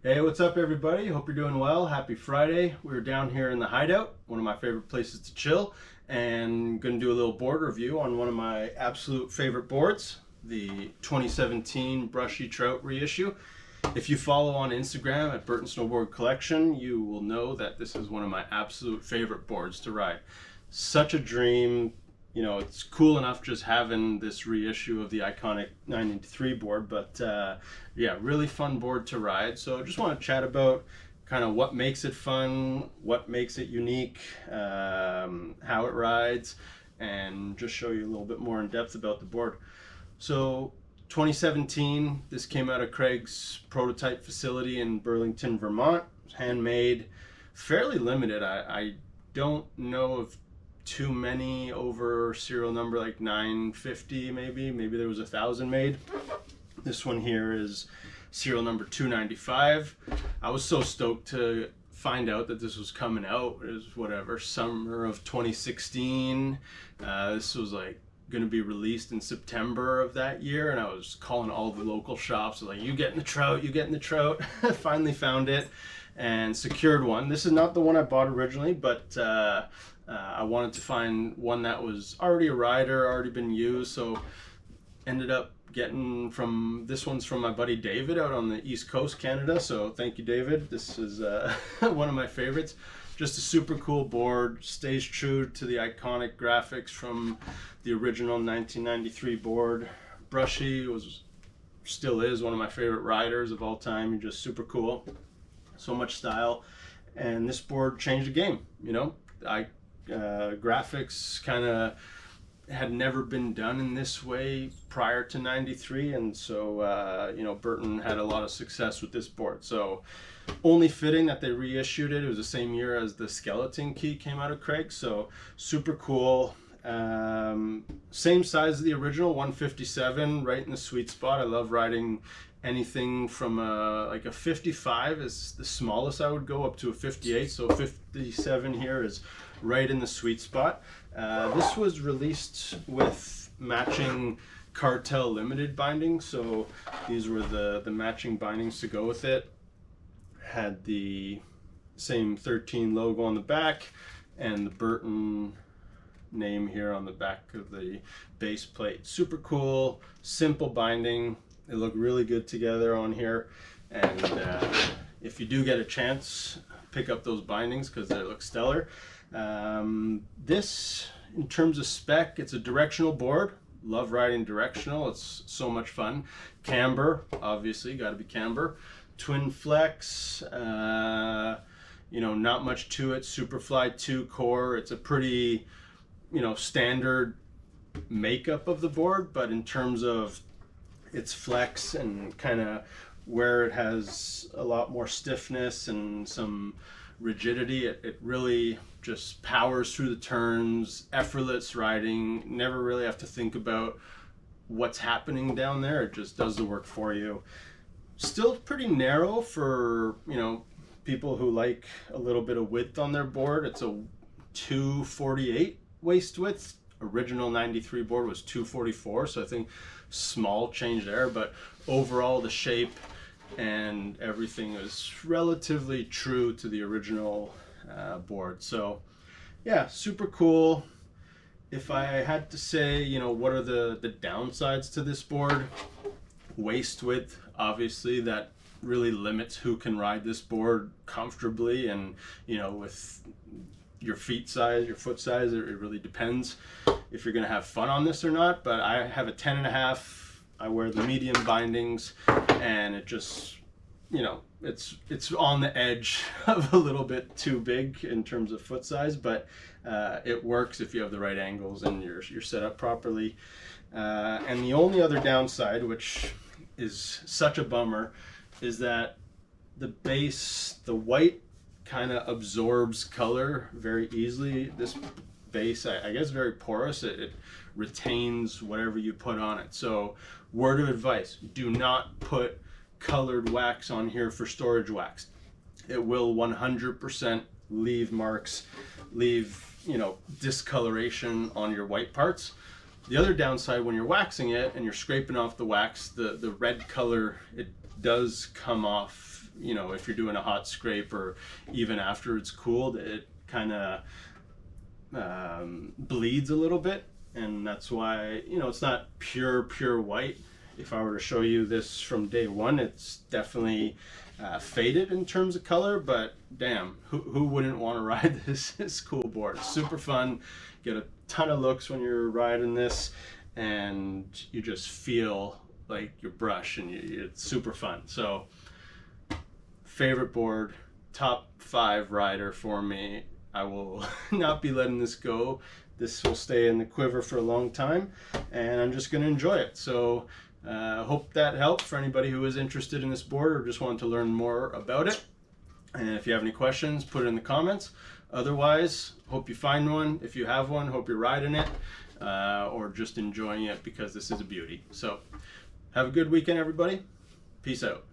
Hey, what's up, everybody? Hope you're doing well. Happy Friday. We're down here in the Hideout, one of my favorite places to chill, and going to do a little board review on one of my absolute favorite boards, the 2017 Brushie Trout Reissue. If you follow on Instagram at Burton Snowboard Collection, you will know that this is one of my absolute favorite boards to ride. Such a dream. You know, it's cool enough just having this reissue of the iconic 993 board, but yeah, really fun board to ride. So I just want to chat about kind of what makes it fun, what makes it unique, how it rides, and just show you a little bit more in depth about the board. So 2017, this came out of Craig's prototype facility in Burlington, Vermont. Handmade, fairly limited. I don't know of too many over serial number like 950, maybe there was 1,000 made. This one here is serial number 295. I was so stoked to find out that this was coming out. It was whatever, summer of 2016. This was like going to be released in September of that year, and I was calling all the local shops like, you getting the trout, you getting the trout. Finally found it and secured one. This is not the one I bought originally, but I wanted to find one that was already a rider, already been used, so ended up getting this one's from my buddy David out on the East Coast, Canada, so thank you, David. This is one of my favorites. Just a super cool board, stays true to the iconic graphics from the original 1993 board. Brushie still is one of my favorite riders of all time. He's just super cool, so much style, and this board changed the game. You know, graphics kind of had never been done in this way prior to 93, and so you know, Burton had a lot of success with this board, so only fitting that they reissued it. It was the same year as the skeleton key came out of Craig, so super cool. Same size as the original, 157, right in the sweet spot. I love riding anything from like a 55 is the smallest I would go, up to a 58, so 57 here is right in the sweet spot. This was released with matching cartel limited bindings, so these were the matching bindings to go with it. Had the same 13 logo on the back and the Burton name here on the back of the base plate. Super cool, simple binding. They look really good together on here, and if you do get a chance, pick up those bindings because they look stellar. This, in terms of spec, it's a directional board. Love riding directional, it's so much fun. Camber, obviously, got to be camber. Twin flex, you know, not much to it. Superfly 2 core. It's a pretty, you know, standard makeup of the board, but in terms of its flex and kind of where it has a lot more stiffness and some rigidity, it really just powers through the turns, effortless riding, never really have to think about what's happening down there. It just does the work for you. Still pretty narrow for, you know, people who like a little bit of width on their board. It's a 248 waist width. Original 93 board was 244, so I think small change there, but overall the shape and everything is relatively true to the original board. So yeah, super cool. If I had to say, you know, what are the downsides to this board? Waist width, obviously, that really limits who can ride this board comfortably, and you know, with your feet size, your foot size, it really depends if you're gonna have fun on this or not. But I have a 10.5. I wear the medium bindings, and it just, you know, it's on the edge of a little bit too big in terms of foot size, but it works if you have the right angles and you're set up properly. And the only other downside, which is such a bummer, is that the base, the white, kind of absorbs color very easily. This base, I guess, very porous. It retains whatever you put on it. So word of advice, do not put colored wax on here for storage wax. It will 100% leave marks, leave, you know, discoloration on your white parts. The other downside, when you're waxing it and you're scraping off the wax, the red color, it does come off you know, if you're doing a hot scrape or even after it's cooled, it kind of bleeds a little bit, and that's why, you know, it's not pure white. If I were to show you this from day one, it's definitely faded in terms of color, but damn, who wouldn't want to ride this cool board? It's super fun, get a ton of looks when you're riding this, and you just feel like your brush, and it's super fun. So favorite board, top 5 rider for me. I will not be letting this go. This will stay in the quiver for a long time, and I'm just going to enjoy it. So hope that helped for anybody who is interested in this board or just wanted to learn more about it. And if you have any questions, put it in the comments. Otherwise, hope you find one. If you have one, hope you're riding it or just enjoying it, because this is a beauty. So have a good weekend, everybody. Peace out.